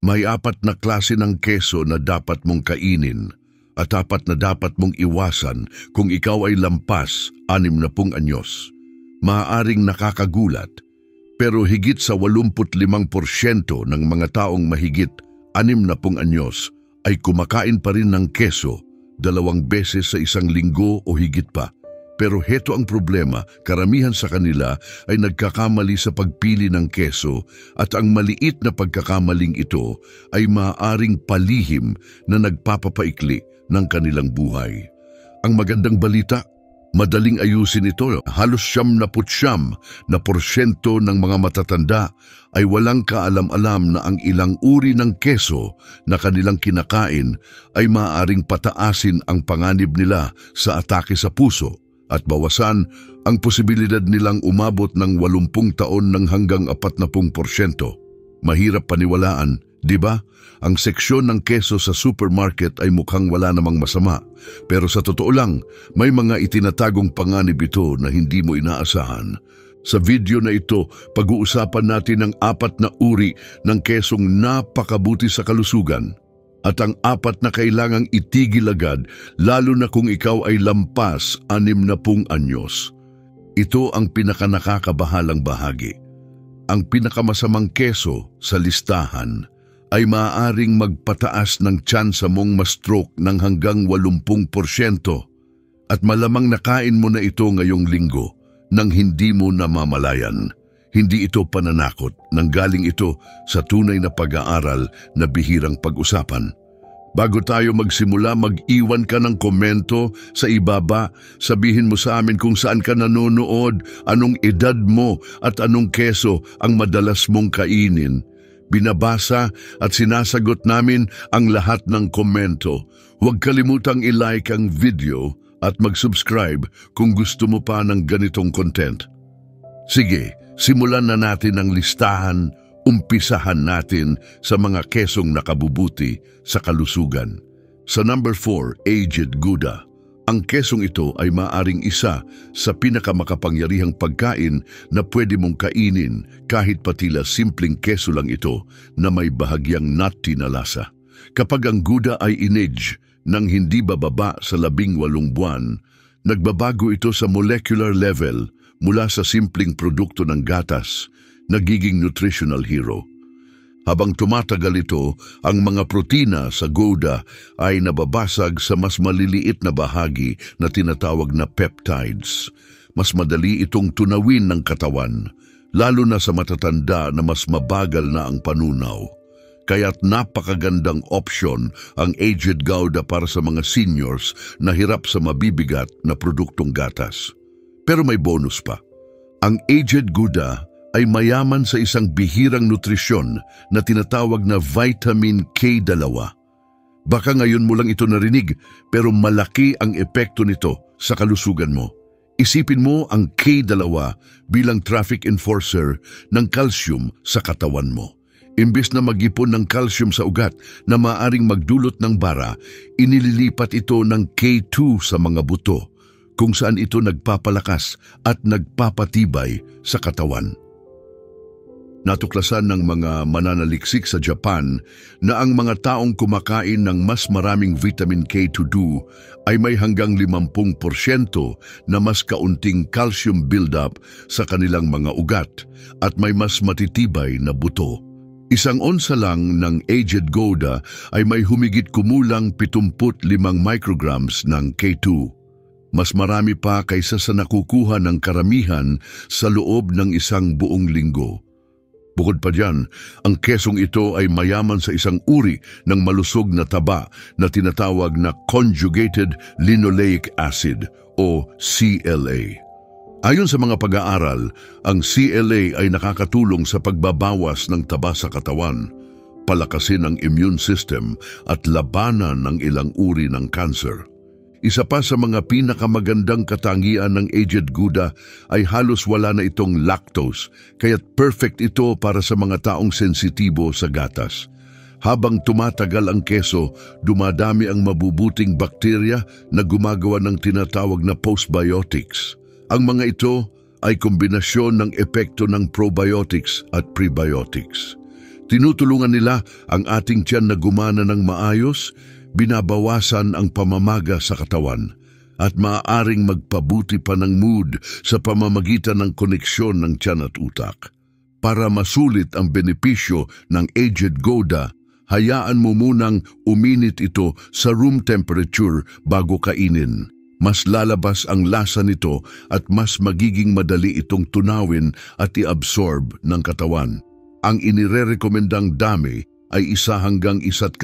May 4 na klase ng keso na dapat mong kainin at 4 na dapat mong iwasan kung ikaw ay lampas 60 anyos. Maaaring nakakagulat, pero higit sa 85% ng mga taong mahigit 60 anyos ay kumakain pa rin ng keso 2 beses sa isang linggo o higit pa. Pero heto ang problema, karamihan sa kanila ay nagkakamali sa pagpili ng keso at ang maliit na pagkakamaling ito ay maaaring palihim na nagpapapaikli ng kanilang buhay. Ang magandang balita, madaling ayusin ito. Halos 79% ng mga matatanda ay walang kaalam-alam na ang ilang uri ng keso na kanilang kinakain ay maaaring pataasin ang panganib nila sa atake sa puso at bawasan ang posibilidad nilang umabot ng 80 taon ng hanggang 40%. Mahirap paniwalaan, di ba? Ang seksyon ng keso sa supermarket ay mukhang wala namang masama. Pero sa totoo lang, may mga itinatagong panganib ito na hindi mo inaasahan. Sa video na ito, pag-uusapan natin ang 4 na uri ng kesong napakabuti sa kalusugan. At ang 4 na kailangang itigil agad, lalo na kung ikaw ay lampas 60 anyos. Ito ang pinakanakakabahalang bahagi. Ang pinakamasamang keso sa listahan ay maaaring magpataas ng tsansa mong ma-stroke ng hanggang 80%. At malamang nakain mo na ito ngayong linggo nang hindi mo namamalayan. Hindi ito pananakot, nanggaling ito sa tunay na pag-aaral na bihirang pag-usapan. Bago tayo magsimula, mag-iwan ka ng komento sa ibaba. Sabihin mo sa amin kung saan ka nanonood, anong edad mo at anong keso ang madalas mong kainin. Binabasa at sinasagot namin ang lahat ng komento. Huwag kalimutang i-like ang video at mag-subscribe kung gusto mo pa ng ganitong content. Sige, simulan na natin ang listahan. Umpisahan natin sa mga kesong nakabubuti sa kalusugan. Sa number 4, Aged Gouda. Ang kesong ito ay maaring isa sa pinakamakapangyarihang pagkain na pwede mong kainin kahit patila simpleng keso lang ito na may bahagyang nutty na lasa. Kapag ang Gouda ay inage ng hindi bababa sa 18 buwan, nagbabago ito sa molecular level mula sa simpleng produkto ng gatas, nagiging nutritional hero. Habang tumatagal ito, ang mga protina sa Gouda ay nababasag sa mas maliliit na bahagi na tinatawag na peptides. Mas madali itong tunawin ng katawan, lalo na sa matatanda na mas mabagal na ang panunaw. Kaya't napakagandang opsyon ang Aged Gouda para sa mga seniors na hirap sa mabibigat na produktong gatas. Pero may bonus pa. Ang Aged Gouda ay mayaman sa isang bihirang nutrisyon na tinatawag na vitamin K2. Baka ngayon mo lang ito narinig, pero malaki ang epekto nito sa kalusugan mo. Isipin mo ang K2 bilang traffic enforcer ng calcium sa katawan mo. Imbes na mag-ipon ng calcium sa ugat na maaaring magdulot ng bara, inililipat ito ng K2 sa mga buto, kung saan ito nagpapalakas at nagpapatibay sa katawan. Natuklasan ng mga mananaliksik sa Japan na ang mga taong kumakain ng mas maraming vitamin K2 ay may hanggang 50% na mas kaunting calcium buildup sa kanilang mga ugat at may mas matitibay na buto. Isang onsa lang ng Aged Gouda ay may humigit kumulang 75 micrograms ng K2. Mas marami pa kaysa sa nakukuha ng karamihan sa loob ng isang buong linggo. Bukod pa dyan, ang kesong ito ay mayaman sa isang uri ng malusog na taba na tinatawag na conjugated linoleic acid o CLA. Ayon sa mga pag-aaral, ang CLA ay nakakatulong sa pagbabawas ng taba sa katawan, palakasin ang immune system at labanan ng ilang uri ng cancer. Isa pa sa mga pinakamagandang katangian ng Aged Gouda ay halos wala na itong lactose, kaya't perfect ito para sa mga taong sensitibo sa gatas. Habang tumatagal ang keso, dumadami ang mabubuting bakterya na gumagawa ng tinatawag na postbiotics. Ang mga ito ay kombinasyon ng epekto ng probiotics at prebiotics. Tinutulungan nila ang ating tiyan na gumana ng maayos, binabawasan ang pamamaga sa katawan, at maaaring magpabuti pa ng mood sa pamamagitan ng koneksyon ng tiyan at utak. Para masulit ang benepisyo ng Aged Gouda, hayaan mo munang uminit ito sa room temperature bago kainin. Mas lalabas ang lasa nito at mas magiging madali itong tunawin at i-absorb ng katawan. Ang inirerekomendang dami ay 1 hanggang 1.5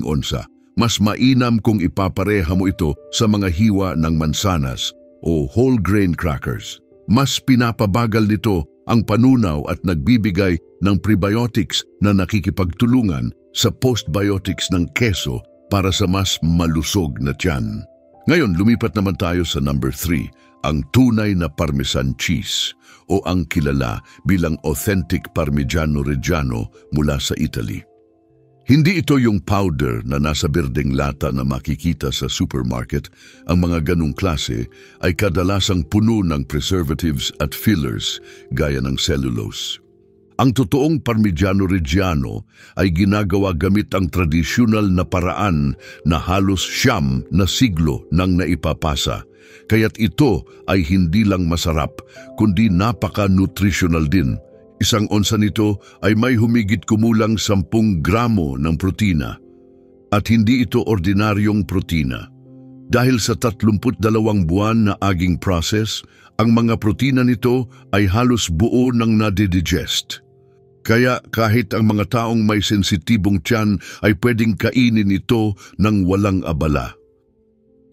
onsa. Mas mainam kung ipapareha mo ito sa mga hiwa ng mansanas o whole grain crackers. Mas pinapabagal nito ang panunaw at nagbibigay ng prebiotics na nakikipagtulungan sa postbiotics ng keso para sa mas malusog na tiyan. Ngayon, lumipat naman tayo sa number 3, ang tunay na Parmesan cheese o ang kilala bilang authentic Parmigiano Reggiano mula sa Italy. Hindi ito yung powder na nasa berdeng lata na makikita sa supermarket. Ang mga ganong klase ay kadalasang puno ng preservatives at fillers gaya ng cellulose. Ang totoong Parmigiano Reggiano ay ginagawa gamit ang tradisyonal na paraan na halos 9 na siglo nang naipapasa. Kaya't ito ay hindi lang masarap, kundi napaka-nutritional din. 1 onsa nito ay may humigit kumulang 10 gramo ng protina. At hindi ito ordinaryong protina. Dahil sa 32 buwan na aging process, ang mga protina nito ay halos buo nang nadidigest. Kaya kahit ang mga taong may sensitibong tiyan ay pwedeng kainin ito ng walang abala.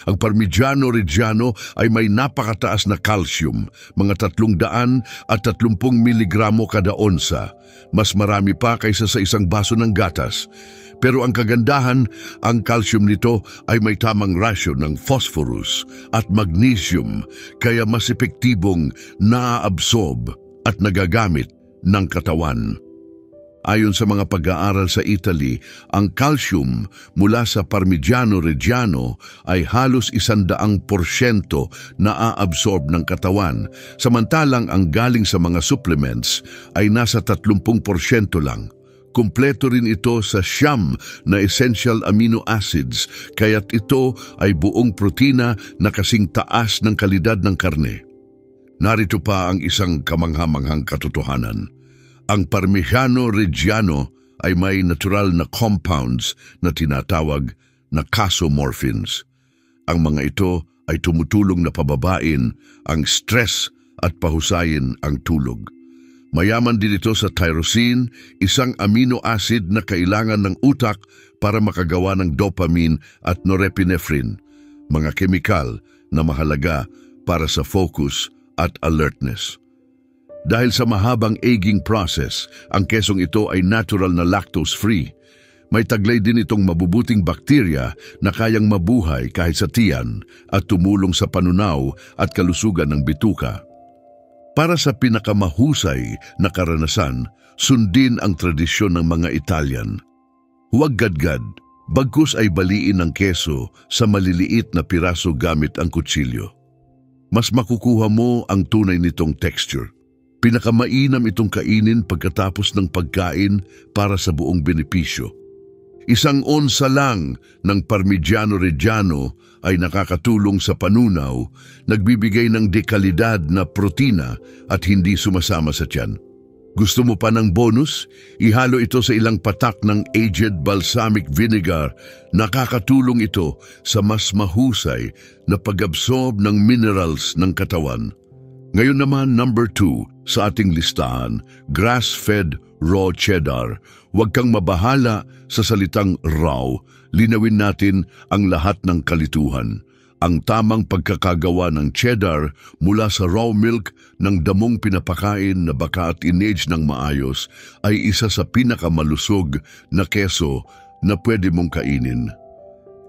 Ang Parmigiano Reggiano ay may napakataas na calcium, mga 330 miligramo kada onsa. Mas marami pa kaysa sa isang baso ng gatas. Pero ang kagandahan, ang calcium nito ay may tamang ratio ng phosphorus at magnesium, kaya mas epektibong naaabsorb at nagagamit ng katawan. Ayon sa mga pag-aaral sa Italy, ang calcium mula sa Parmigiano Reggiano ay halos 100% na-aabsorb ng katawan, samantalang ang galing sa mga supplements ay nasa 30% lang. Kumpleto rin ito sa 9 na essential amino acids, kaya't ito ay buong protina na kasing taas ng kalidad ng karne. Narito pa ang isang kamangha-manghang katotohanan. Ang Parmigiano Reggiano ay may natural na compounds na tinatawag na casomorphins. Ang mga ito ay tumutulong na pababain ang stress at pahusayin ang tulog. Mayaman din ito sa tyrosine, isang amino acid na kailangan ng utak para makagawa ng dopamine at norepinephrine, mga kemikal na mahalaga para sa focus at alertness. Dahil sa mahabang aging process, ang kesong ito ay natural na lactose-free. May taglay din itong mabubuting bakterya na kayang mabuhay kahit sa tiyan at tumulong sa panunaw at kalusugan ng bituka. Para sa pinakamahusay na karanasan, sundin ang tradisyon ng mga Italian. Huwag gadgad, bagkus ay baliin ang keso sa maliliit na piraso gamit ang kutsilyo. Mas makukuha mo ang tunay nitong texture. Pinakamainam itong kainin pagkatapos ng pagkain para sa buong benepisyo. 1 onsa lang ng Parmigiano Reggiano ay nakakatulong sa panunaw, nagbibigay ng dekalidad na protina at hindi sumasama sa tiyan. Gusto mo pa ng bonus? Ihalo ito sa ilang patak ng aged balsamic vinegar. Nakakatulong ito sa mas mahusay na pag-absorb ng minerals ng katawan. Ngayon naman, number 2 sa ating listahan, grass-fed raw cheddar. Huwag kang mabahala sa salitang raw. Linawin natin ang lahat ng kalituhan. Ang tamang pagkakagawa ng cheddar mula sa raw milk ng damong pinapakain na baka at inage ng maayos ay isa sa pinakamalusog na keso na pwede mong kainin.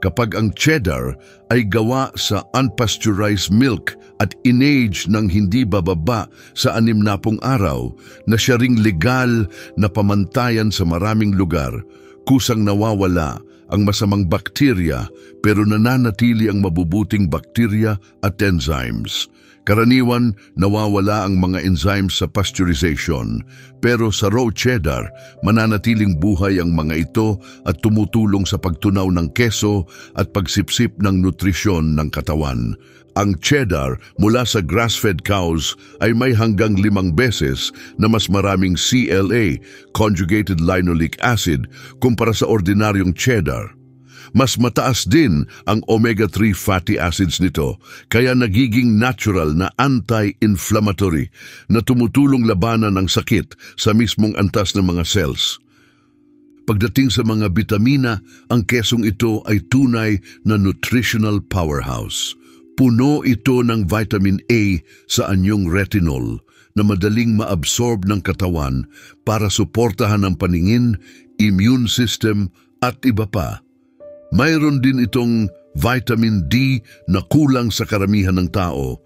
Kapag ang cheddar ay gawa sa unpasteurized milk at inage ng hindi bababa sa 60 araw na siya ring legal na pamantayan sa maraming lugar, kusang nawawala ang masamang bakterya pero nananatili ang mabubuting bakterya at enzymes. Karaniwan, nawawala ang mga enzymes sa pasteurization, pero sa raw cheddar, mananatiling buhay ang mga ito at tumutulong sa pagtunaw ng keso at pagsipsip ng nutrisyon ng katawan. Ang cheddar mula sa grass-fed cows ay may hanggang 5 beses na mas maraming CLA, conjugated linoleic acid, kumpara sa ordinaryong cheddar. Mas mataas din ang omega-3 fatty acids nito, kaya nagiging natural na anti-inflammatory na tumutulong labanan ng sakit sa mismong antas ng mga cells. Pagdating sa mga bitamina, ang kesong ito ay tunay na nutritional powerhouse. Puno ito ng vitamin A sa anyong retinol na madaling maabsorb ng katawan para suportahan ang paningin, immune system at iba pa. Mayroon din itong vitamin D na kulang sa karamihan ng tao.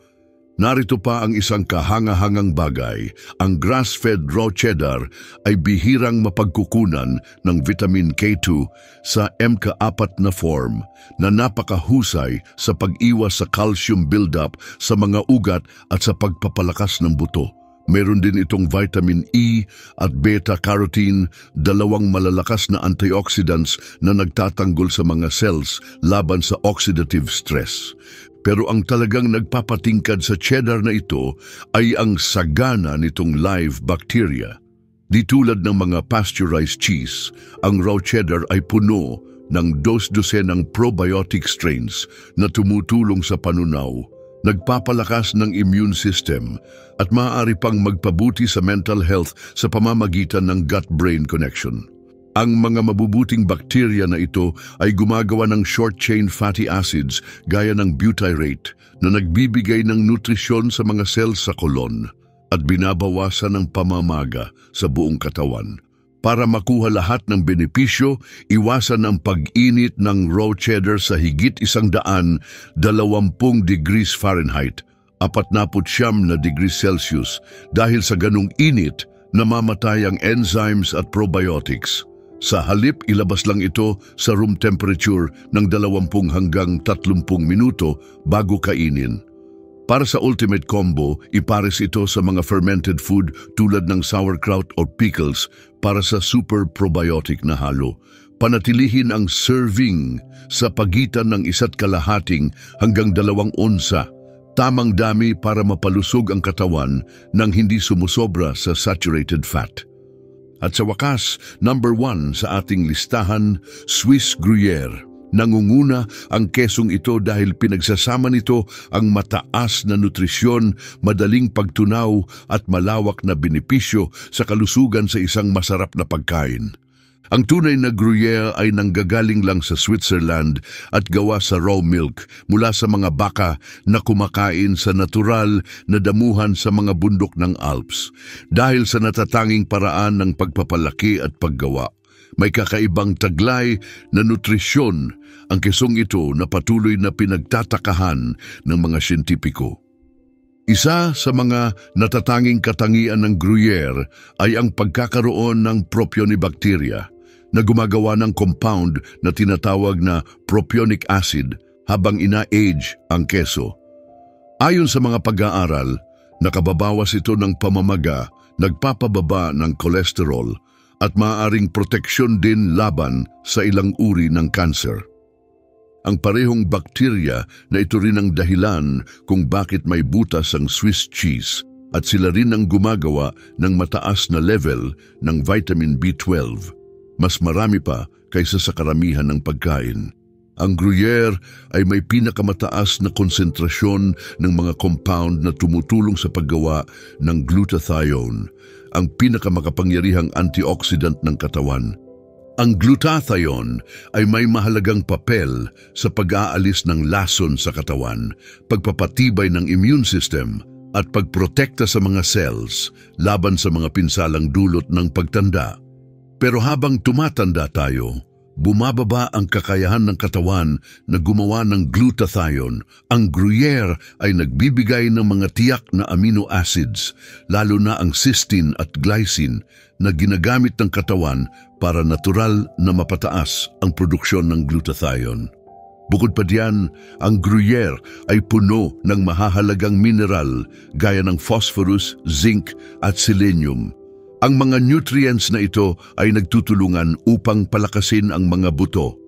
Narito pa ang isang kahanga-hangang bagay. Ang grass-fed raw cheddar ay bihirang mapagkukunan ng vitamin K2 sa MK4 na form na napakahusay sa pag-iwas sa calcium buildup sa mga ugat at sa pagpapalakas ng buto. Meron din itong vitamin E at beta-carotene, 2 malalakas na antioxidants na nagtatanggol sa mga cells laban sa oxidative stress. Pero ang talagang nagpapatingkad sa cheddar na ito ay ang sagana nitong live bacteria. Di tulad ng mga pasteurized cheese, ang raw cheddar ay puno ng 12 probiotic strains na tumutulong sa panunaw, nagpapalakas ng immune system at maaari pang magpabuti sa mental health sa pamamagitan ng gut-brain connection. Ang mga mabubuting bakterya na ito ay gumagawa ng short-chain fatty acids gaya ng butyrate na nagbibigay ng nutrisyon sa mga cells sa kolon at binabawasan ng pamamaga sa buong katawan. Para makuha lahat ng benepisyo, iwasan ang pag-init ng raw cheddar sa higit 120 degrees Fahrenheit, 49 degrees Celsius. Dahil sa ganung init, namamatay ang enzymes at probiotics. Sa halip, ilabas lang ito sa room temperature ng 20 hanggang 30 minuto bago kainin. Para sa ultimate combo, ipares ito sa mga fermented food tulad ng sauerkraut o pickles para sa super probiotic na halo. Panatilihin ang serving sa pagitan ng 1.5 hanggang 2 onsa. Tamang dami para mapalusog ang katawan nang hindi sumusobra sa saturated fat. At sa wakas, number 1 sa ating listahan, Swiss Gruyere. Nangunguna ang kesong ito dahil pinagsasama nito ang mataas na nutrisyon, madaling pagtunaw at malawak na benepisyo sa kalusugan sa isang masarap na pagkain. Ang tunay na Gruyere ay nanggagaling lang sa Switzerland at gawa sa raw milk mula sa mga baka na kumakain sa natural na damuhan sa mga bundok ng Alps. Dahil sa natatanging paraan ng pagpapalaki at paggawa, may kakaibang taglay na nutrisyon ang kesong ito na patuloy na pinagtatakahan ng mga siyentipiko. Isa sa mga natatanging katangian ng Gruyere ay ang pagkakaroon ng propionibacteria na gumagawa ng compound na tinatawag na propionic acid habang ina-age ang keso. Ayon sa mga pag-aaral, nakababawas ito ng pamamaga, nagpapababa ng cholesterol, at maaaring proteksyon din laban sa ilang uri ng kanser. Ang parehong bakterya na ito rin ang dahilan kung bakit may butas ang Swiss cheese at sila rin ang gumagawa ng mataas na level ng vitamin B12. Mas marami pa kaysa sa karamihan ng pagkain. Ang Gruyere ay may pinakamataas na konsentrasyon ng mga compound na tumutulong sa paggawa ng glutathione, ang pinakamakapangyarihang antioxidant ng katawan. Ang glutathione ay may mahalagang papel sa pag-aalis ng lason sa katawan, pagpapatibay ng immune system at pagprotekta sa mga cells laban sa mga pinsalang dulot ng pagtanda. Pero habang tumatanda tayo, bumababa ang kakayahan ng katawan na gumawa ng glutathione. Ang Gruyere ay nagbibigay ng mga tiyak na amino acids, lalo na ang cysteine at glycine na ginagamit ng katawan para natural na mapataas ang produksyon ng glutathione. Bukod pa diyan, ang Gruyere ay puno ng mahahalagang mineral gaya ng phosphorus, zinc at selenium. Ang mga nutrients na ito ay nagtutulungan upang palakasin ang mga buto,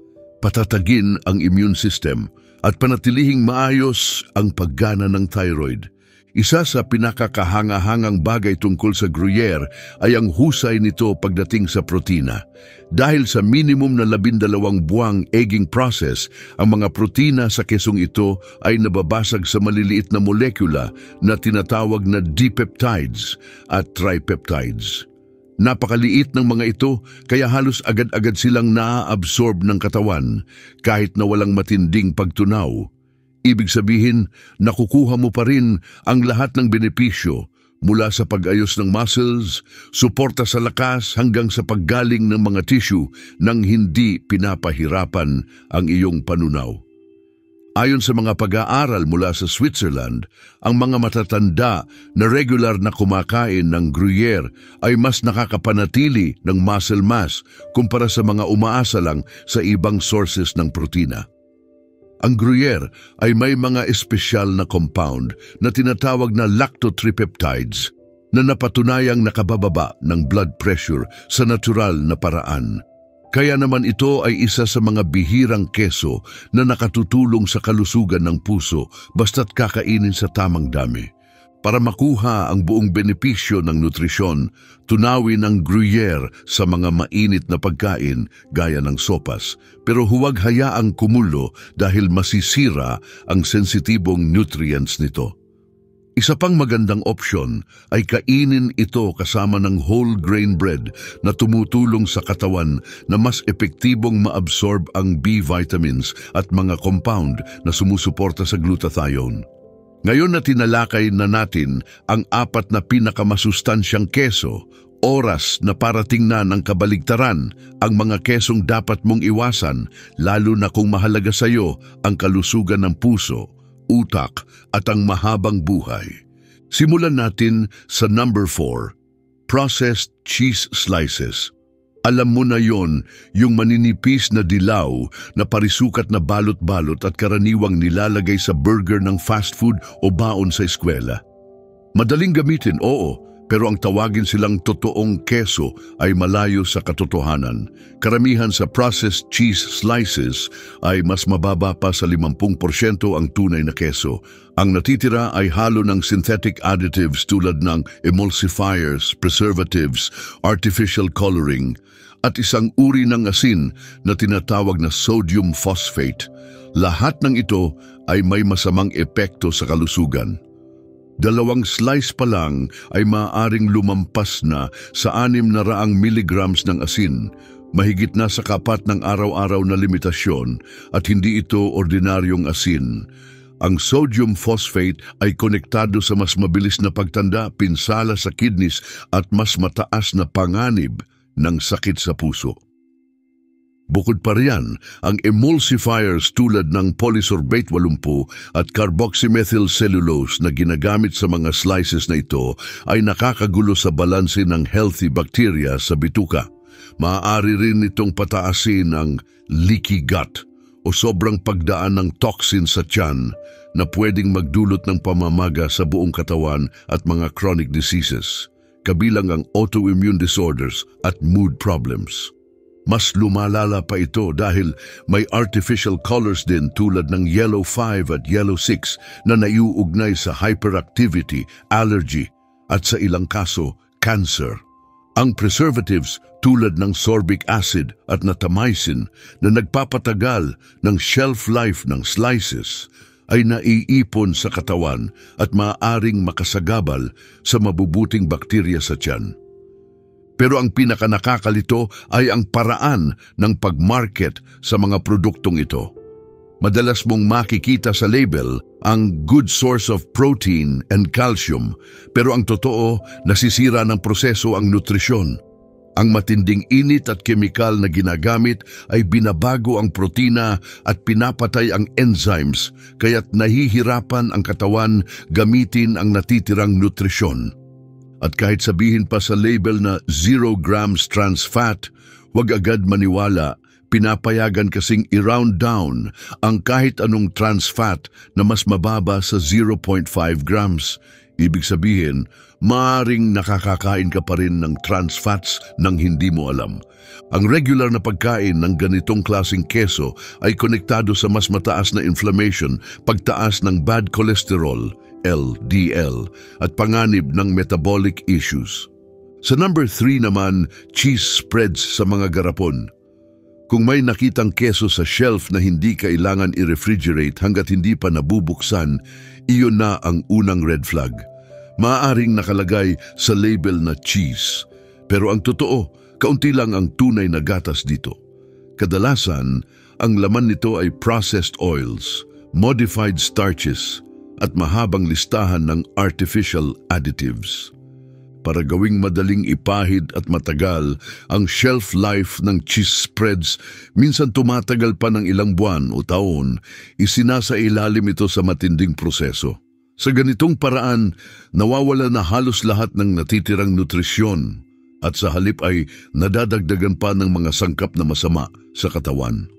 patatagin ang immune system at panatilihing maayos ang paggana ng thyroid. Isa sa pinakakahanga-hangang bagay tungkol sa Gruyere ay ang husay nito pagdating sa protina. Dahil sa minimum na 12 buwang aging process, ang mga protina sa kesong ito ay nababasag sa maliliit na molekula na tinatawag na dipeptides at tripeptides. Napakaliit ng mga ito kaya halos agad-agad silang naa-absorb ng katawan kahit na walang matinding pagtunaw. Ibig sabihin, nakukuha mo pa rin ang lahat ng benepisyo mula sa pag-ayos ng muscles, suporta sa lakas hanggang sa paggaling ng mga tissue nang hindi pinapahirapan ang iyong panunaw. Ayon sa mga pag-aaral mula sa Switzerland, ang mga matatanda na regular na kumakain ng Gruyere ay mas nakakapanatili ng muscle mass kumpara sa mga umaasa lang sa ibang sources ng protina. Ang Gruyere ay may mga espesyal na compound na tinatawag na lactotripeptides na napatunayang nakabababa ng blood pressure sa natural na paraan. Kaya naman ito ay isa sa mga bihirang keso na nakatutulong sa kalusugan ng puso basta't kakainin sa tamang dami. Para makuha ang buong benepisyo ng nutrisyon, tunawin ang Gruyere sa mga mainit na pagkain gaya ng sopas, pero huwag hayaang kumulo dahil masisira ang sensitibong nutrients nito. Isa pang magandang opsyon ay kainin ito kasama ng whole grain bread na tumutulong sa katawan na mas epektibong maabsorb ang B vitamins at mga compound na sumusuporta sa glutathione. Ngayon na tinalakay na natin ang 4 na pinakamasustansyang keso, oras na parating na ng kabaligtaran ang mga kesong dapat mong iwasan, lalo na kung mahalaga sa iyo ang kalusugan ng puso, utak at ang mahabang buhay. Simulan natin sa number 4, processed cheese slices. Alam mo na yon, yung maninipis na dilaw na parisukat na balot-balot at karaniwang nilalagay sa burger ng fast food o baon sa eskwela. Madaling gamitin, oo, pero ang tawagin silang totoong keso ay malayo sa katotohanan. Karamihan sa processed cheese slices ay mas mababa pa sa 50% ang tunay na keso. Ang natitira ay halo ng synthetic additives tulad ng emulsifiers, preservatives, artificial coloring, at isang uri ng asin na tinatawag na sodium phosphate. Lahat ng ito ay may masamang epekto sa kalusugan. 2 slice pa lang ay maaaring lumampas na sa 600 milligrams ng asin, mahigit na sa kapat ng araw-araw na limitasyon at hindi ito ordinaryong asin. Ang sodium phosphate ay konektado sa mas mabilis na pagtanda, pinsala sa kidneys at mas mataas na panganib ng sakit sa puso. Bukod pa riyan, ang emulsifiers tulad ng polysorbate 80 at carboxymethyl cellulose na ginagamit sa mga slices na ito ay nakakagulo sa balanse ng healthy bacteria sa bituka. Maaari rin itong pataasin ang leaky gut o sobrang pagdaan ng toxin sa tiyan na pwedeng magdulot ng pamamaga sa buong katawan at mga chronic diseases, kabilang ang autoimmune disorders at mood problems. Mas lumalala pa ito dahil may artificial colors din tulad ng yellow 5 at yellow 6 na naiuugnay sa hyperactivity, allergy at sa ilang kaso, cancer. Ang preservatives tulad ng sorbic acid at natamycin na nagpapatagal ng shelf life ng slices ay naiipon sa katawan at maaaring makasagabal sa mabubuting bakterya sa tiyan. Pero ang pinakanakakalito ay ang paraan ng pag-market sa mga produktong ito. Madalas mong makikita sa label ang good source of protein and calcium, pero ang totoo, nasisira ng proseso ang nutrisyon. Ang matinding init at kemikal na ginagamit ay binabago ang protina at pinapatay ang enzymes, kaya't nahihirapan ang katawan gamitin ang natitirang nutrisyon. At kahit sabihin pa sa label na 0 grams trans fat, huwag agad maniwala, Pinapayagan kasing i-round down ang kahit anong trans fat na mas mababa sa 0.5 grams. Ibig sabihin, maaaring nakakakain ka pa rin ng trans fats nang hindi mo alam. Ang regular na pagkain ng ganitong klaseng keso ay konektado sa mas mataas na inflammation, pagtaas ng bad cholesterol, LDL, at panganib ng metabolic issues. Sa number 3 naman, cheese spreads sa mga garapon. Kung may nakitang keso sa shelf na hindi kailangan i-refrigerate hanggat hindi pa nabubuksan, iyon na ang unang red flag. Maaaring nakalagay sa label na cheese. Pero ang totoo, kaunti lang ang tunay na gatas dito. Kadalasan, ang laman nito ay processed oils, modified starches, at mahabang listahan ng artificial additives. Para gawing madaling ipahid at matagal, ang shelf life ng cheese spreads minsan tumatagal pa ng ilang buwan o taon, isinasailalim ito sa matinding proseso. Sa ganitong paraan, nawawala na halos lahat ng natitirang nutrisyon at sa halip ay nadadagdagan pa ng mga sangkap na masama sa katawan.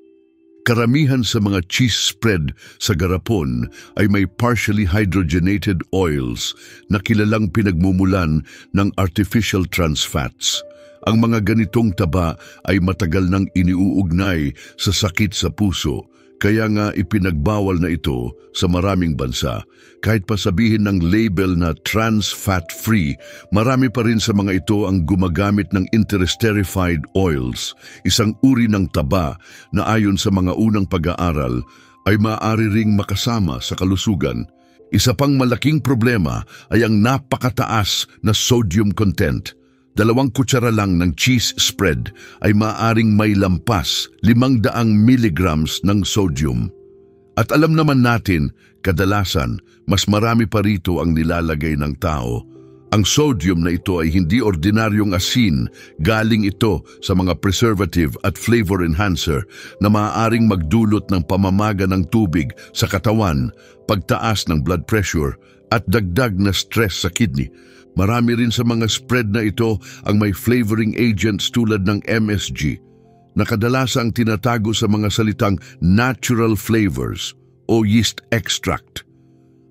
Karamihan sa mga cheese spread sa garapon ay may partially hydrogenated oils na kilalang pinagmumulan ng artificial trans fats. Ang mga ganitong taba ay matagal nang iniuugnay sa sakit sa puso, kaya nga ipinagbawal na ito sa maraming bansa. Kahit pa sabihin ng label na trans fat free, marami pa rin sa mga ito ang gumagamit ng interesterified oils, isang uri ng taba na ayon sa mga unang pag-aaral ay maaari ring makasama sa kalusugan. Isa pang malaking problema ay ang napakataas na sodium content. 2 kutsara lang ng cheese spread ay maaaring may lampas 500 milligrams ng sodium. At alam naman natin, kadalasan, mas marami pa rito ang nilalagay ng tao. Ang sodium na ito ay hindi ordinaryong asin, galing ito sa mga preservative at flavor enhancer na maaaring magdulot ng pamamaga ng tubig sa katawan, pagtaas ng blood pressure at dagdag na stress sa kidney. Marami rin sa mga spread na ito ang may flavoring agents tulad ng MSG na kadalasang tinatago sa mga salitang natural flavors o yeast extract.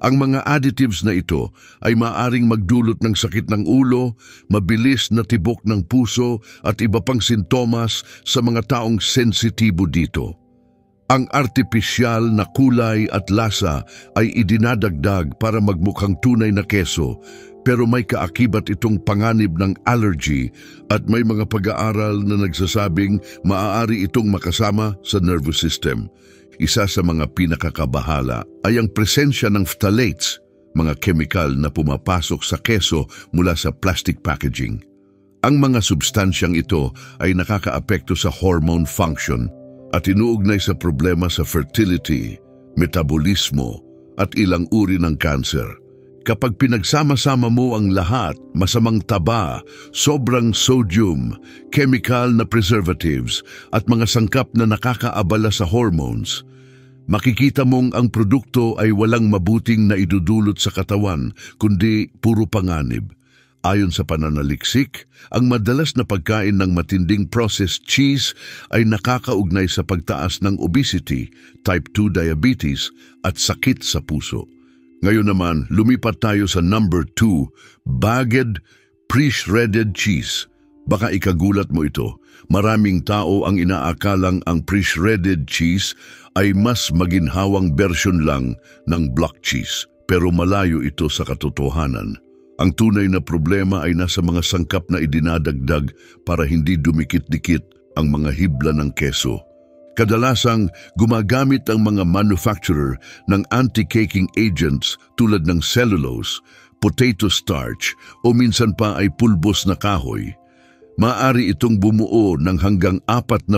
Ang mga additives na ito ay maaaring magdulot ng sakit ng ulo, mabilis na tibok ng puso at iba pang sintomas sa mga taong sensitibo dito. Ang artipisyal na kulay at lasa ay idinadagdag para magmukhang tunay na keso, pero may kaakibat itong panganib ng allergy at may mga pag-aaral na nagsasabing maaari itong makasama sa nervous system. Isa sa mga pinakakabahala ay ang presensya ng phthalates, mga kemikal na pumapasok sa keso mula sa plastic packaging. Ang mga substansyang ito ay nakakaapekto sa hormone function at inuugnay sa problema sa fertility, metabolismo at ilang uri ng cancer. Kapag pinagsama-sama mo ang lahat, masamang taba, sobrang sodium, chemical na preservatives at mga sangkap na nakakaabala sa hormones, makikita mong ang produkto ay walang mabuting na idudulot sa katawan, kundi puro panganib. Ayon sa pananaliksik, ang madalas na pagkain ng matinding processed cheese ay nakakaugnay sa pagtaas ng obesity, type 2 diabetes at sakit sa puso. Ngayon naman, lumipat tayo sa number 2, bagged pre-shredded cheese. Baka ikagulat mo ito. Maraming tao ang inaakalang ang pre-shredded cheese ay mas maginhawang version lang ng block cheese, pero malayo ito sa katotohanan. Ang tunay na problema ay nasa mga sangkap na idinadagdag para hindi dumikit-dikit ang mga hibla ng keso. Kadalasang gumagamit ang mga manufacturer ng anti-caking agents tulad ng cellulose, potato starch o minsan pa ay pulbos na kahoy. Maaari itong bumuo ng hanggang 4%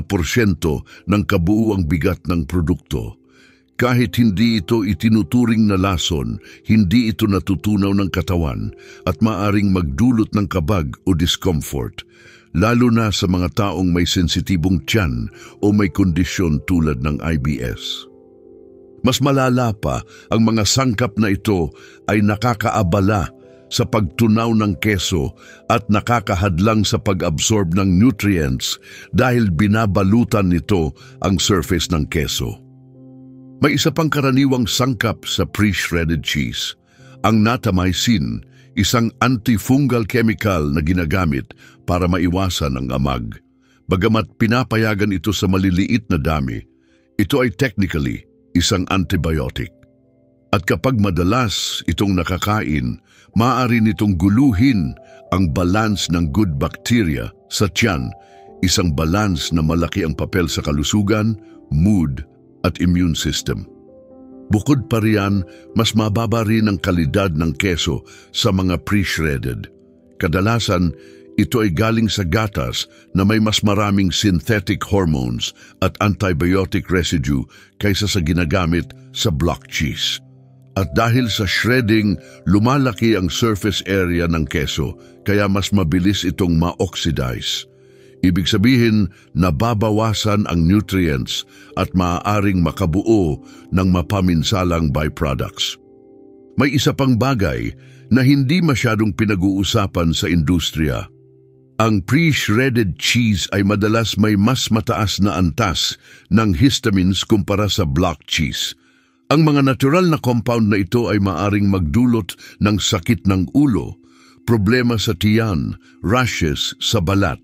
ng kabuuang bigat ng produkto. Kahit hindi ito itinuturing na lason, hindi ito natutunaw ng katawan at maaring magdulot ng kabag o discomfort, lalo na sa mga taong may sensitibong tiyan o may kondisyon tulad ng IBS. Mas malala pa, ang mga sangkap na ito ay nakakaabala sa pagtunaw ng keso at nakakahadlang sa pag-absorb ng nutrients dahil binabalutan nito ang surface ng keso. May isa pang karaniwang sangkap sa pre-shredded cheese, ang natamycin, isang antifungal chemical na ginagamit para maiwasan ang amag. Bagamat pinapayagan ito sa maliliit na dami, ito ay technically isang antibiotic. At kapag madalas itong nakakain, maaari nitong guluhin ang balance ng good bacteria sa tiyan, isang balance na malaki ang papel sa kalusugan, mood at immune system. Bukod pa riyan, mas mababa rin ang kalidad ng keso sa mga pre-shredded. Kadalasan, ito ay galing sa gatas na may mas maraming synthetic hormones at antibiotic residue kaysa sa ginagamit sa block cheese. At dahil sa shredding, lumalaki ang surface area ng keso, kaya mas mabilis itong ma-oxidize. Ibig sabihin, nababawasan ang nutrients at maaaring makabuo ng mapaminsalang byproducts. May isa pang bagay na hindi masyadong pinag-uusapan sa industriya. Ang pre-shredded cheese ay madalas may mas mataas na antas ng histamines kumpara sa block cheese. Ang mga natural na compound na ito ay maaring magdulot ng sakit ng ulo, problema sa tiyan, rashes sa balat,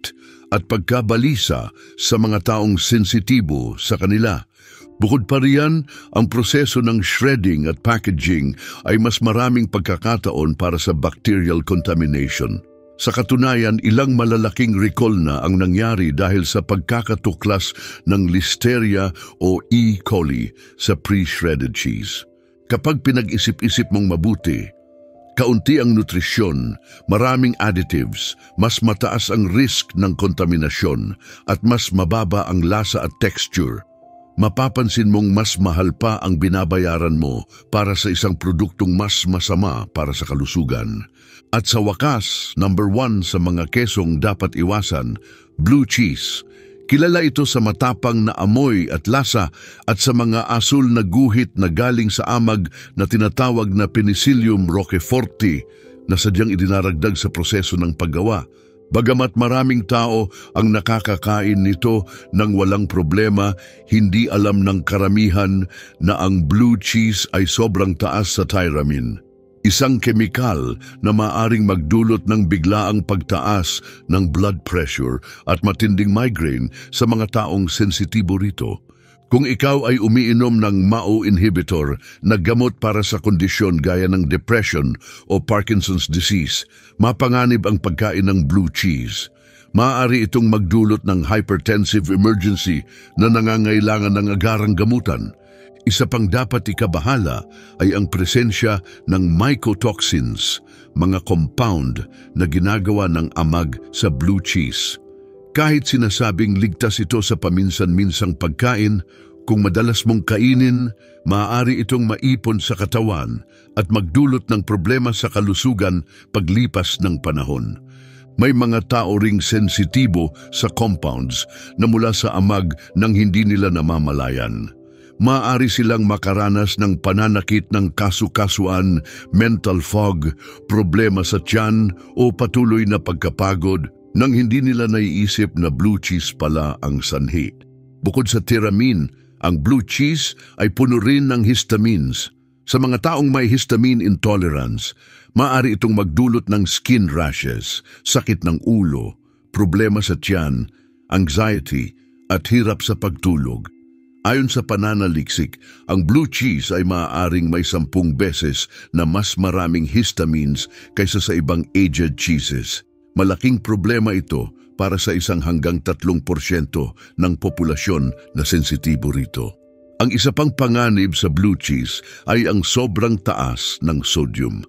at pagkabalisa sa mga taong sensitibo sa kanila. Bukod pa riyan, ang proseso ng shredding at packaging ay mas maraming pagkakataon para sa bacterial contamination. Sa katunayan, ilang malalaking recall na ang nangyari dahil sa pagkakatuklas ng Listeria o E. coli sa pre-shredded cheese. Kapag pinag-isip-isip mong mabuti, kaunti ang nutrisyon, maraming additives, mas mataas ang risk ng kontaminasyon at mas mababa ang lasa at texture, mapapansin mong mas mahal pa ang binabayaran mo para sa isang produktong mas masama para sa kalusugan. At sa wakas, number 1 sa mga kesong dapat iwasan, blue cheese. Kilala ito sa matapang na amoy at lasa at sa mga asul na guhit na galing sa amag na tinatawag na Penicillium roqueforti na sadyang idinaragdag sa proseso ng paggawa. Bagamat maraming tao ang nakakakain nito nang walang problema, hindi alam ng karamihan na ang blue cheese ay sobrang taas sa tyramine. Isang kemikal na maaring magdulot ng biglaang pagtaas ng blood pressure at matinding migraine sa mga taong sensitibo rito. Kung ikaw ay umiinom ng MAO inhibitor na gamot para sa kondisyon gaya ng depression o Parkinson's disease, mapanganib ang pagkain ng blue cheese. Maaari itong magdulot ng hypertensive emergency na nangangailangan ng agarang gamutan. Isa pang dapat ikabahala ay ang presensya ng mycotoxins, mga compound na ginagawa ng amag sa blue cheese. Kahit sinasabing ligtas ito sa paminsan-minsang pagkain, kung madalas mong kainin, maaari itong maipon sa katawan at magdulot ng problema sa kalusugan paglipas ng panahon. May mga tao ring sensitibo sa compounds na mula sa amag nang hindi nila namamalayan. Maaari silang makaranas ng pananakit ng kasu-kasuan, mental fog, problema sa tiyan o patuloy na pagkapagod nang hindi nila naiisip na blue cheese pala ang sanhi. Bukod sa tyramine, ang blue cheese ay puno rin ng histamines. Sa mga taong may histamine intolerance, maaari itong magdulot ng skin rashes, sakit ng ulo, problema sa tiyan, anxiety at hirap sa pagtulog. Ayon sa pananaliksik, ang blue cheese ay maaaring may 10 beses na mas maraming histamines kaysa sa ibang aged cheeses. Malaking problema ito para sa 1 hanggang 3% ng populasyon na sensitibo rito. Ang isa pang panganib sa blue cheese ay ang sobrang taas ng sodium.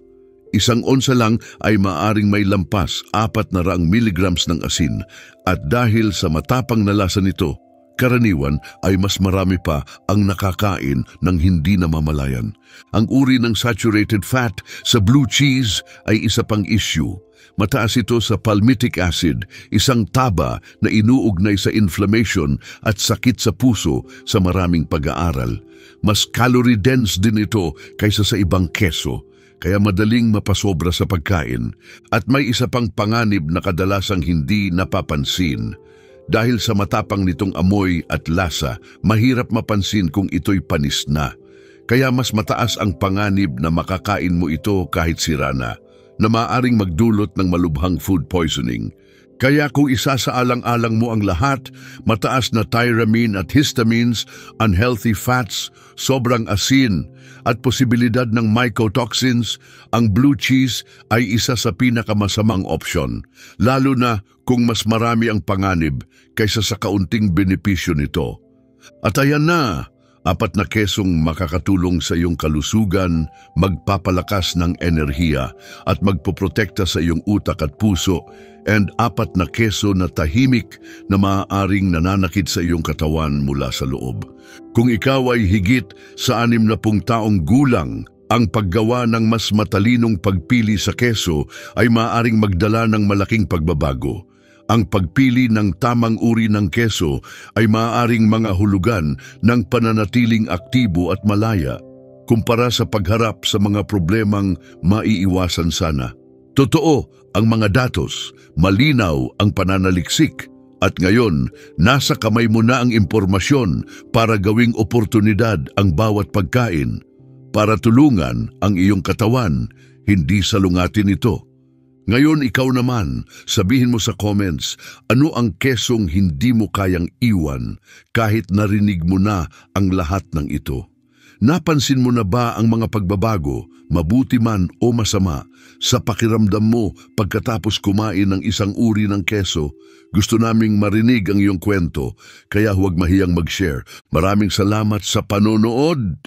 1 onsa lang ay maaaring may lampas 400 milligrams ng asin at dahil sa matapang na lasa nito, karaniwan ay mas marami pa ang nakakain ng hindi namamalayan. Ang uri ng saturated fat sa blue cheese ay isa pang issue. Mataas ito sa palmitic acid, isang taba na inuugnay sa inflammation at sakit sa puso sa maraming pag-aaral. Mas calorie dense din ito kaysa sa ibang keso. kaya madaling mapasobra sa pagkain, at may isa pang panganib na kadalasang hindi napapansin. Dahil sa matapang nitong amoy at lasa, mahirap mapansin kung ito'y panis na. Kaya mas mataas ang panganib na makakain mo ito kahit sira na maaaring magdulot ng malubhang food poisoning. Kaya kung isasaalang-alang mo ang lahat, mataas na tyramine at histamines, unhealthy fats, sobrang asin, at posibilidad ng mycotoxins, ang blue cheese ay isa sa pinakamasamang opsyon, lalo na kung mas marami ang panganib kaysa sa kaunting benepisyo nito. At ayan na, 4 na kesong makakatulong sa iyong kalusugan, magpapalakas ng enerhiya at magpoprotekta sa iyong utak at puso, and 4 na keso na tahimik na maaaring nananakit sa iyong katawan mula sa loob. Kung ikaw ay higit sa 60 taong gulang, ang paggawa ng mas matalinong pagpili sa keso ay maaaring magdala ng malaking pagbabago. Ang pagpili ng tamang uri ng keso ay maaaring mga hulugan ng pananatiling aktibo at malaya kumpara sa pagharap sa mga problemang maiiwasan sana. Totoo ang mga datos, malinaw ang pananaliksik, at ngayon nasa kamay mo na ang impormasyon para gawing oportunidad ang bawat pagkain, para tulungan ang iyong katawan, hindi salungatin ito. Ngayon ikaw naman, sabihin mo sa comments, ano ang kesong hindi mo kayang iwan kahit narinig mo na ang lahat ng ito? Napansin mo na ba ang mga pagbabago, mabuti man o masama, sa pakiramdam mo pagkatapos kumain ng isang uri ng keso? Gusto naming marinig ang iyong kwento, kaya huwag mahiyang mag-share. Maraming salamat sa panonood!